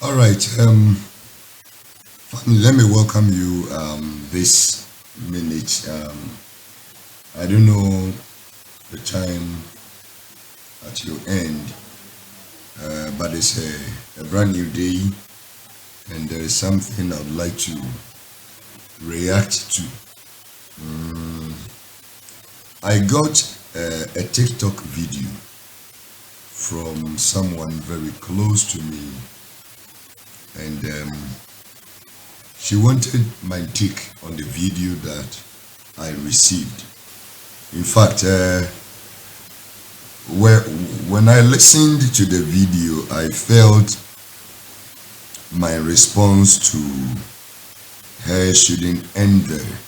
All right, family, let me welcome you this minute. I don't know the time at your end, but it's a brand new day, and there is something I'd like to react to. Mm, I got a TikTok video from someone very close to me, and she wanted my take on the video that I received. In fact, where, when I listened to the video, I felt my response to her shouldn't end there.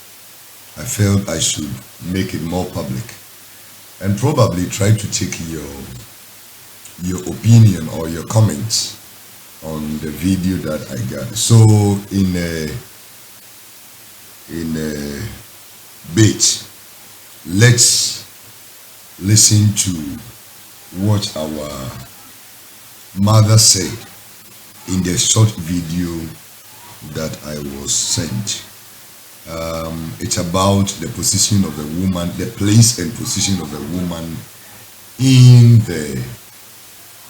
I felt I should make it more public and probably try to take your opinion or your comments on the video that I got. So in a bit, let's listen to what our mother said in the short video that I was sent. It's about the position of the woman, the place and position of the woman in the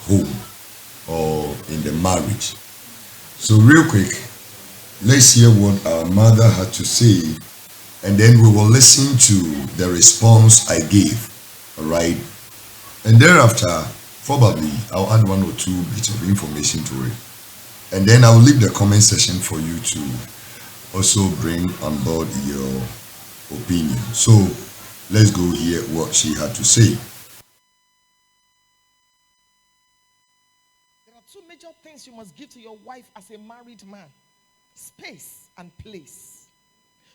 home or in the marriage. So real quick, let's hear what our mother had to say, and then we will listen to the response I gave. All right, and thereafter probably I'll add one or two bits of information to it, and then I'll leave the comment section for you to also bring on board your opinion. So let's go hear what she had to say. There are two major things you must give to your wife as a married man: space and place.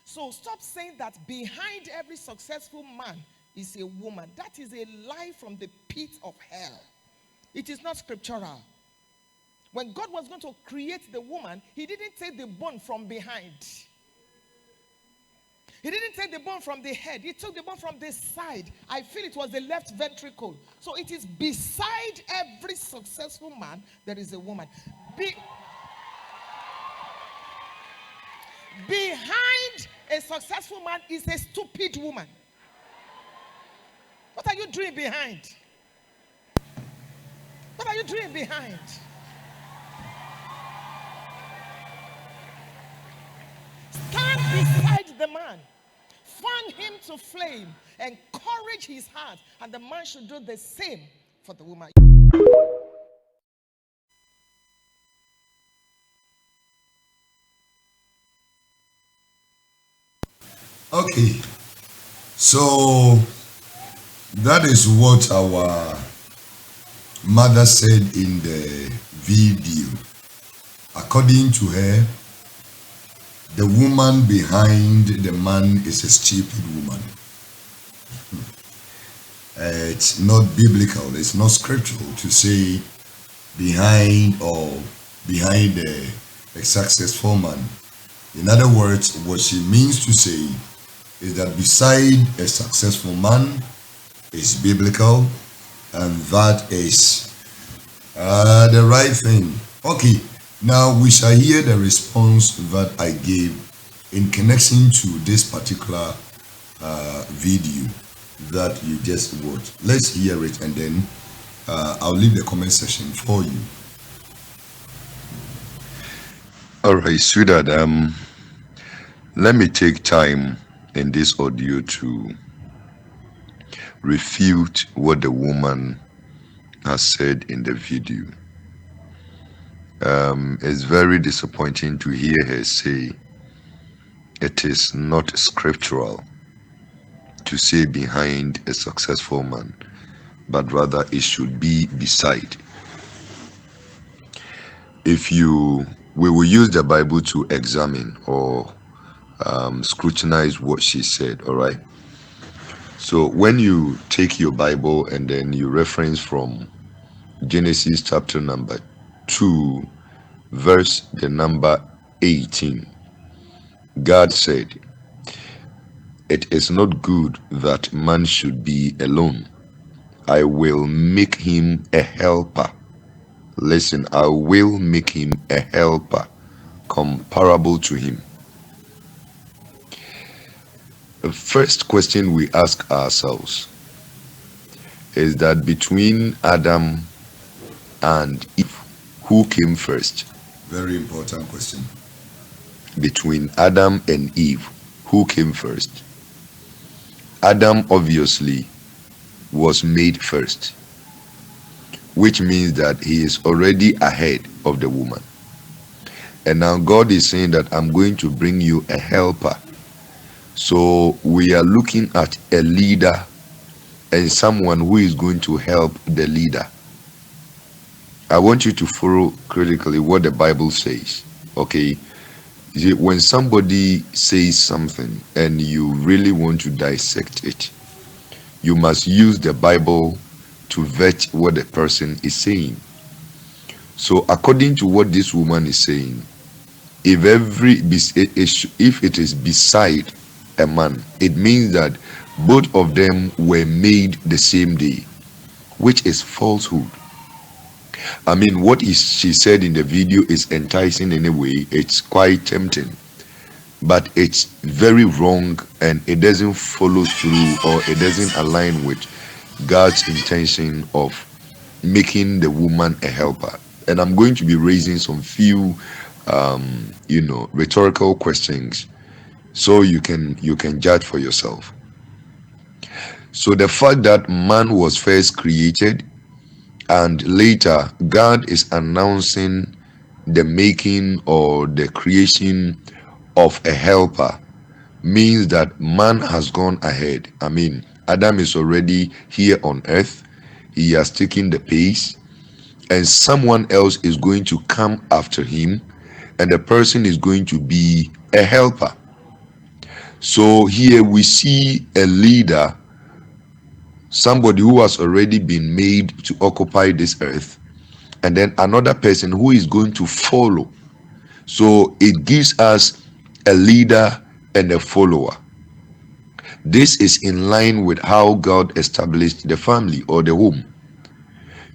So stop saying that behind every successful man is a woman. That is a lie from the pit of hell. It is not scriptural. When God was going to create the woman, he didn't take the bone from behind. He didn't take the bone from the head. He took the bone from the side. I feel it was the left ventricle. So it is beside every successful man, there is a woman. Behind a successful man is a stupid woman. What are you doing behind? What are you doing behind? Stand beside the man. Fan him to flame. Encourage his heart. And the man should do the same for the woman. Okay, so that is what our mother said in the video. According to her, the woman behind the man is a stupid woman. It's not biblical, it's not scriptural to say behind a successful man. In other words, what she means to say is that beside a successful man is biblical, and that is the right thing. Okay, now we shall hear the response that I gave in connection to this particular video that you just watched. Let's hear it, and then I'll leave the comment section for you. All right, sweetheart, let me take time in this audio to refute what the woman has said in the video. It's very disappointing to hear her say it is not scriptural to say behind a successful man, but rather it should be beside. We will use the Bible to examine or scrutinize what she said. All right, so when you take your Bible and then you reference from Genesis chapter number 2 verse the number 18, God said, "It is not good that man should be alone. I will make him a helper Listen, I will make him a helper comparable to him. The first question we ask ourselves is that between Adam and Eve, who came first? Very important question. Between Adam and Eve, who came first? Adam obviously was made first, which means that he is already ahead of the woman. And now God is saying that I'm going to bring you a helper. So we are looking at a leader and someone who is going to help the leader. I want you to follow critically what the Bible says. Okay, when somebody says something and you really want to dissect it, you must use the Bible to vet what the person is saying. So according to what this woman is saying, if it is beside a man, it means that both of them were made the same day, which is falsehood. I mean, she said in the video is enticing in a way. It's quite tempting, but it's very wrong, and it doesn't follow through, or it doesn't align with God's intention of making the woman a helper. And I'm going to be raising some few rhetorical questions so you can judge for yourself. So the fact that man was first created and later God is announcing the making or the creation of a helper means that man has gone ahead. I mean, Adam is already here on earth. He has taken the pace, and someone else is going to come after him, and the person is going to be a helper. So here we see a leader, somebody who has already been made to occupy this earth, and then another person who is going to follow. So it gives us a leader and a follower. This is in line with how God established the family or the home.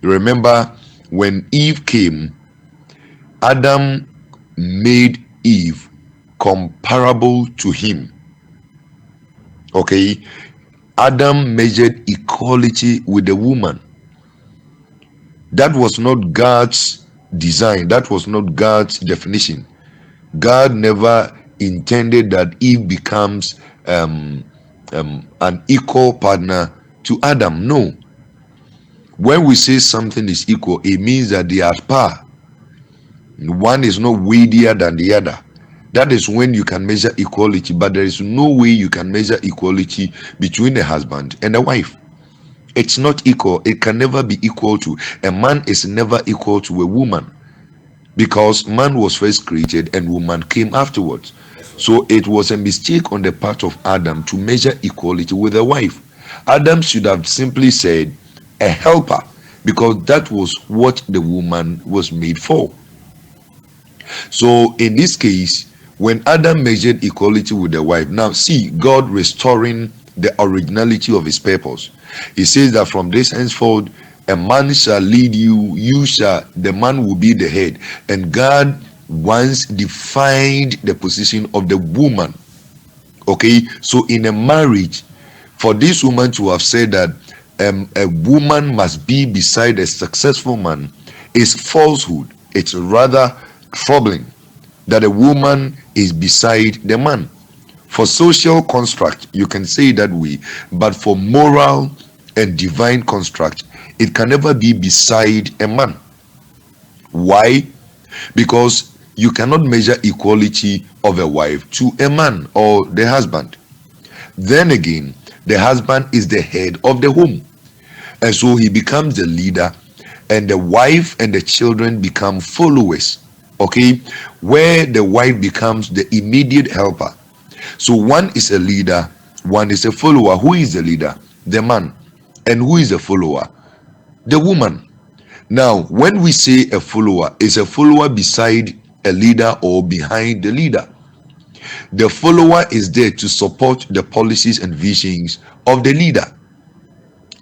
You remember when Eve came, Adam made Eve comparable to him. Okay, Adam measured equality with the woman. That was not God's design, that was not God's definition. God never intended that Eve becomes an equal partner to Adam. No. When we say something is equal, it means that they are par. One is not weightier than the other. That is when you can measure equality, but there is no way you can measure equality between a husband and a wife. It's not equal. It can never be equal to. A man is never equal to a woman, because man was first created and woman came afterwards. So it was a mistake on the part of Adam to measure equality with a wife. Adam should have simply said a helper, because that was what the woman was made for. So in this case, when Adam measured equality with the wife, now see God restoring the originality of his purpose. He says that from this henceforth a man shall lead you, the man will be the head. And God once defined the position of the woman. Okay, so in a marriage, for this woman to have said that a woman must be beside a successful man is falsehood. It's rather troubling that a woman is beside the man. For social construct, you can say it that way, but for moral and divine construct, it can never be beside a man. Why? Because you cannot measure equality of a wife to a man or the husband. Then again, the husband is the head of the home, and so he becomes the leader, and the wife and the children become followers. Okay, where the wife becomes the immediate helper. So one is a leader, one is a follower. Who is the leader? The man. And who is a follower? The woman. Now, when we say a follower, is a follower beside a leader or behind the leader? The follower is there to support the policies and visions of the leader.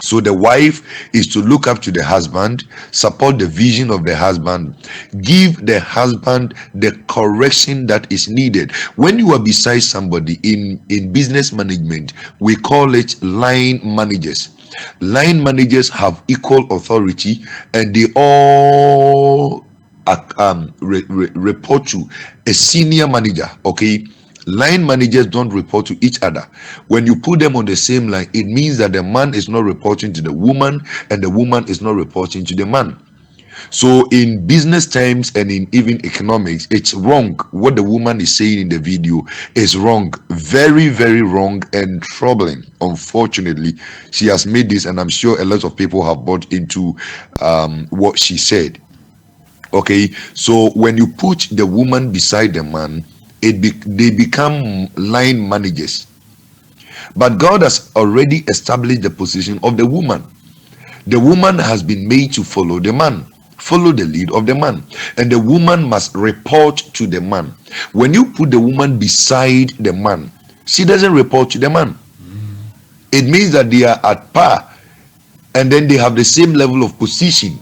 So the wife is to look up to the husband, support the vision of the husband, give the husband the correction that is needed. When you are beside somebody in business management, we call it line managers. Line managers have equal authority, and they all report to a senior manager. Okay, line managers don't report to each other. When you put them on the same line, it means that the man is not reporting to the woman and the woman is not reporting to the man. So in business terms and in even economics, it's wrong. What the woman is saying in the video is wrong, very very wrong and troubling. Unfortunately, she has made this, and I'm sure a lot of people have bought into what she said. Okay, so when you put the woman beside the man, they become line managers. But God has already established the position of the woman. The woman has been made to follow the man, follow the lead of the man, and the woman must report to the man. When you put the woman beside the man, she doesn't report to the man. It means that they are at par, and then they have the same level of position,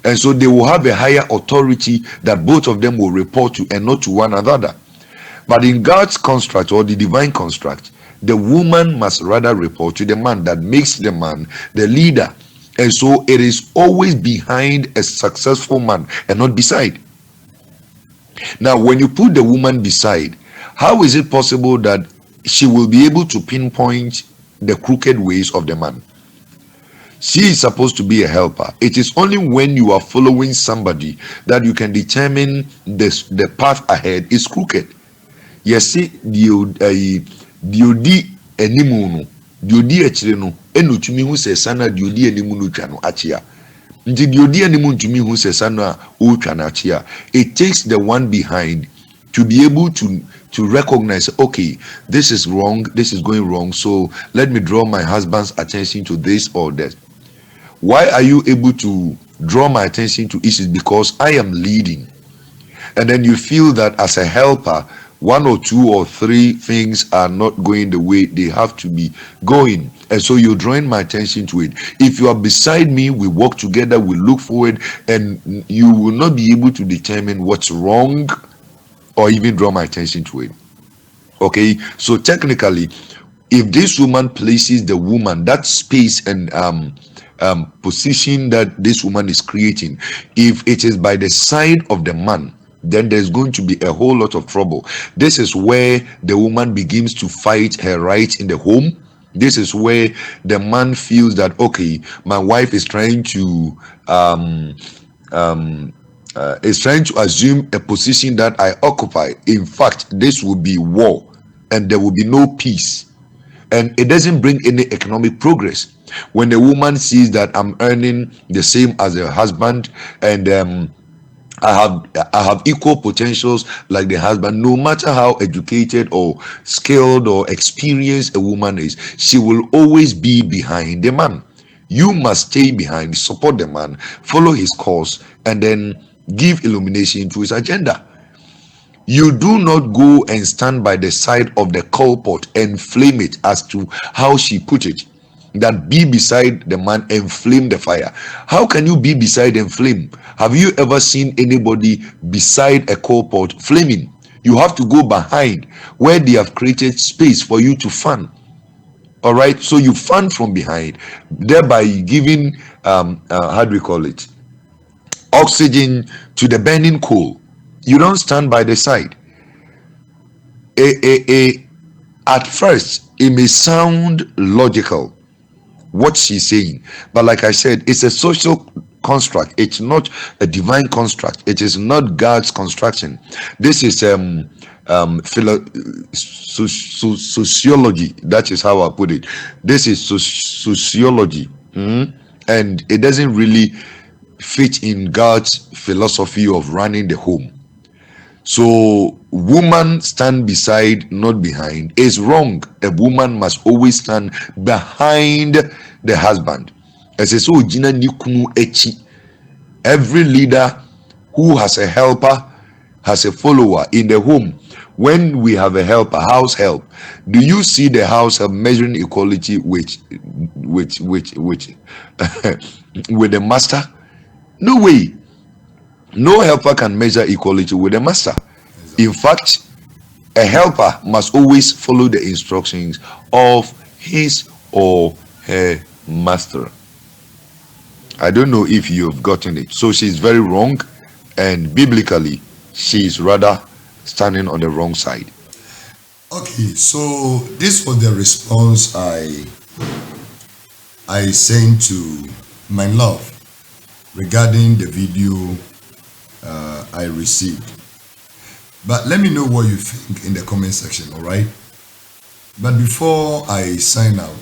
and so they will have a higher authority that both of them will report to, and not to one another. But in God's construct, or the divine construct, the woman must rather report to the man. That makes the man the leader, and so it is always behind a successful man and not beside. Now when you put the woman beside, how is it possible that she will be able to pinpoint the crooked ways of the man? She is supposed to be a helper. It is only when you are following somebody that you can determine the path ahead is crooked. Yes, diodi animu no, diodi akyire no, enu tumi hu se sana diodi animu no twa no akyea. Nti diodi animu ntumi hu se sana o twa no akyea. It takes the one behind to be able to recognize, okay, this is wrong, this is going wrong, so let me draw my husband's attention to this or that. Why are you able to draw my attention to issues? Because I am leading, and then you feel that as a helper, one or two or three things are not going the way they have to be going, and so you're drawing my attention to it. If you are beside me, we walk together, we look forward, and you will not be able to determine what's wrong or even draw my attention to it. Okay, so technically, if this woman places the woman, that space and position that this woman is creating, if it is by the side of the man, then there's going to be a whole lot of trouble. This is where the woman begins to fight her rights in the home. This is where the man feels that, okay, my wife is trying to assume a position that I occupy. In fact, this will be war, and there will be no peace, and it doesn't bring any economic progress. When a woman sees that I'm earning the same as a husband, and I have equal potentials like the husband, no matter how educated or skilled or experienced a woman is, she will always be behind the man. You must stay behind, support the man, follow his course, and then give illumination to his agenda. You do not go and stand by the side of the coal pot and flame it, as to how she put it, that be beside the man and flame the fire. How can you be beside and flame? Have you ever seen anybody beside a coal pot flaming? You have to go behind, where they have created space for you to fan. All right, so you fan from behind, thereby giving how do we call it, oxygen to the burning coal. You don't stand by the side. At first it may sound logical what she's saying, but like I said, it's a social construct. It's not a divine construct. It is not God's construction. This is sociology. That is how I put it. This is sociology. And it doesn't really fit in God's philosophy of running the home. So woman stand beside, not behind, is wrong. A woman must always stand behind the husband. As so Gina Nikunu Echi. Every leader who has a helper, has a follower in the home, When we have a helper, house help, do you see the house help measuring equality with with the master? No way. No helper can measure equality with the master. In fact, a helper must always follow the instructions of his or her master. I don't know if you've gotten it. So she's very wrong, and biblically, she's rather standing on the wrong side. Okay, so this was the response I sent to my love regarding the video I received. But let me know what you think in the comment section, all right? But before I sign out,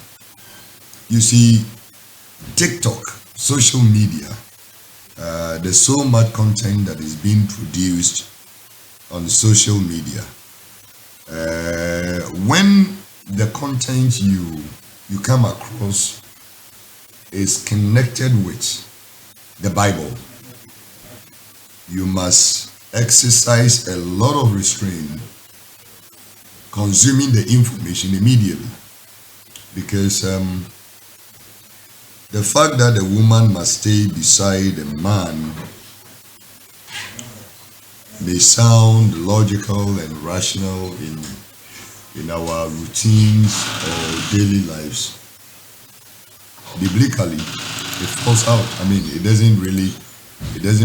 you see, TikTok, social media, there's so much content that is being produced on social media. When the content you come across is connected with the Bible, you must exercise a lot of restraint consuming the information immediately, because the fact that a woman must stay beside a man may sound logical and rational in our routines or daily lives. Biblically, it falls out. I mean, it doesn't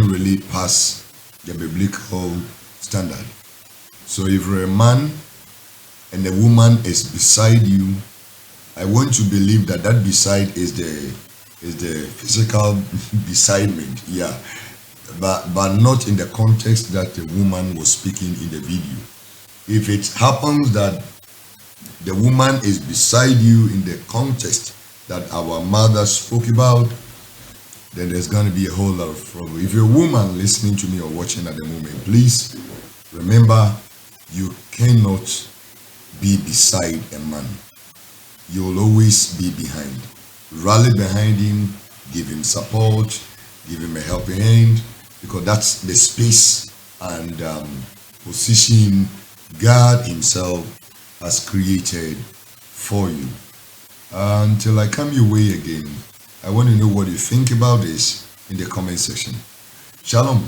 really pass the biblical standard. So if you're a man and a woman is beside you, I want to believe that that beside is the physical besinement, yeah, but not in the context that the woman was speaking in the video. If it happens that the woman is beside you in the context that our mother spoke about, then there's going to be a whole lot of trouble. If you're a woman listening to me or watching at the moment, please remember, you cannot be beside a man. You'll always be behind. Rally behind him, give him support, give him a helping hand, because that's the space and position God himself has created for you. Until I come your way again, I want to know what you think about this in the comment section. Shalom.